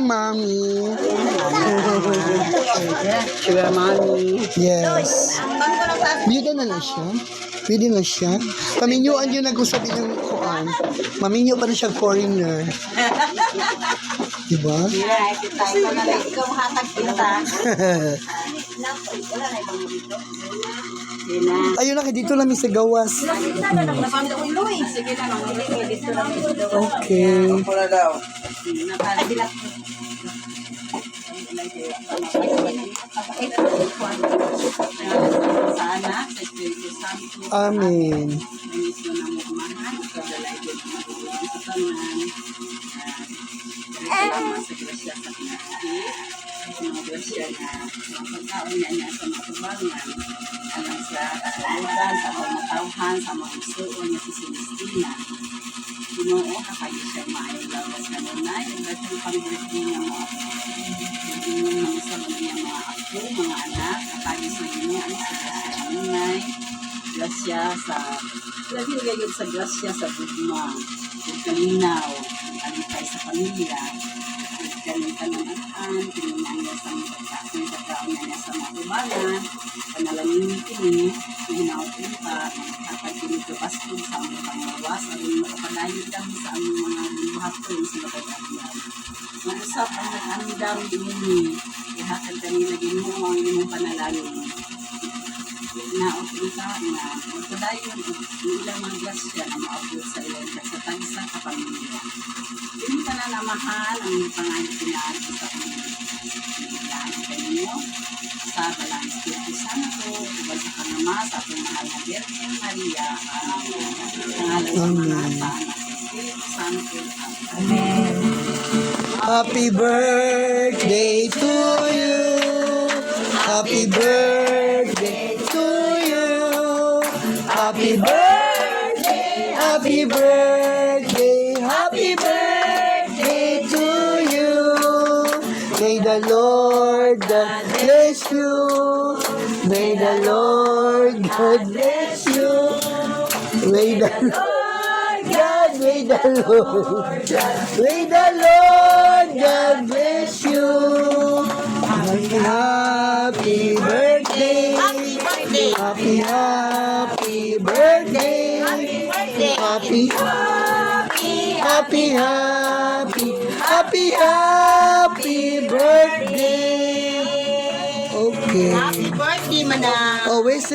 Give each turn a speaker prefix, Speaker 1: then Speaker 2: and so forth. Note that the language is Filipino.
Speaker 1: Mommy.
Speaker 2: Sugar mommy.
Speaker 1: Yes. Bida na siya. Pwede na siya. Paminyuan yun ang sabi ng kuan. Maminyo pa na siya foreigner. Diba?
Speaker 2: Ikaw makakag kita.
Speaker 1: Ayun na, dito lang sa gawas. Okay. Amen.
Speaker 2: Grasya na ang pagkaon niya sa matubangan alang sa kasalugan, sa mga matawhan, sa mga suon niya si Celestina. Ginoo kayo siya maayong lawas kanunay, ang dating pang-birthday niya mga mga sa niya mga ako, mga anak, kayo sa Ginoo, ang sa grasya kanunay, grasya sa lagi gayod sa grasya sa bugma, yung kalinaw, alikay sa pamilya, ganun kanunaan, tinunan niya sa mga pagkaon niya sa matubangan, panalangin kini, hinaupin pa, kapag kinitubastog sa mga panglawas, aling makapadayo lang sa aming mga buhaton sa magagagyan. Mag-usap ang nag-andam din ihatag kanila Ginoo ang inyong panalangin. Naupin ka na magpadayo ang ilang mga grasya na maabot sa ilang kagsatagsa kapamilya. Hindi ka na namahal ang pangalit pinaati sa pangalaman kanino sa Balang Espiritu Santo, ubad sa Panama, sa ating mahal na Virgen Maria, ang pangalan sa mga anak Espiritu Santo. Amen.
Speaker 1: Happy birthday to you. Happy birthday to you. Happy birthday. Happy birthday. Happy birthday to you. May the Lord God bless you. May the Lord God bless you. May the Lord God, may the Lord God, may the Lord God bless you. Happy birthday.
Speaker 2: Happy birthday!
Speaker 1: Happy, happy birthday. Happy, happy, happy, happy, happy birthday. Okay.
Speaker 2: Happy birthday, madam!
Speaker 1: Always